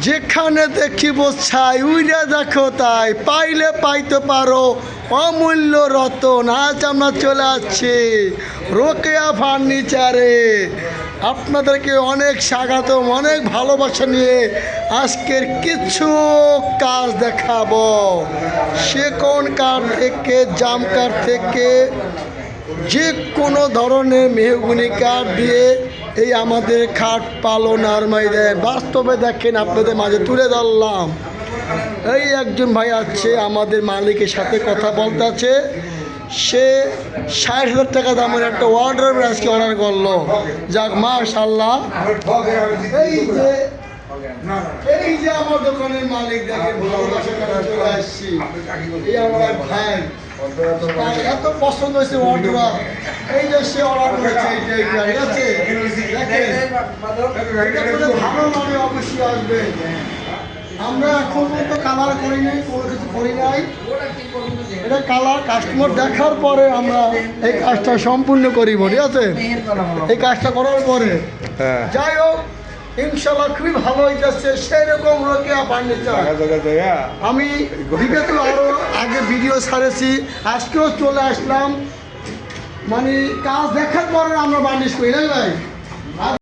যেখানে দেখিব ছাই উইরা দেখো তাই, পাইলে পাইতে পারো অমূল্য রতন। আজ আমরা চলে আসছি রোকেয়া ফার্নিচারে। আপনাদেরকে অনেক স্বাগতম, অনেক ভালোবাসা নিয়ে আজকের কিছু কাজ দেখাবো। সেগুন কাঠ থেকে, জাম কাঠ থেকে, যে কোনো ধরনের মেহগনি কাঠ দিয়ে এই আমাদের খাট পালন আরমাই দেয়। বাস্তবে দেখেন, আপনাদের মাঝে তুলে ধরলাম। এই একজন ভাই আছে আমাদের মালিকের সাথে কথা বলতে আছে, সে 60,000 টাকা দামের একটা অর্ডার আজকে অর্ডার করলো। যাক মাশাআল্লাহ। এই যে আমার দোকানের মালিক, দেখেন ভালোবাসা করে চলে আসছি। এই আমার ভাই এত পছন্দ হয়েছে অর্ডার, এই যে সে অর্ডার করেছে, ঠিক আছে? দেখেন ভালো মানে অবশ্যই আসবে। আমরা এখন পর্যন্ত কালার করি নাই, কোনো কিছু করি নাই। এটা কালার কাস্টমার দেখার পরে আমরা এই কাজটা সম্পূর্ণ করিব, ঠিক আছে? এই কাজটা করার পরে যাই হোক ইনশাল্লাহ খুবই ভালো হইতেছে। সেরকম রোকেয়া ফার্নিচার আমি বিগত আরও আগে ভিডিও ছাড়েছি, আজকেও চলে আসলাম। মানে কাজ দেখার পরে আমরা বার্নিশ করি, না ভাই?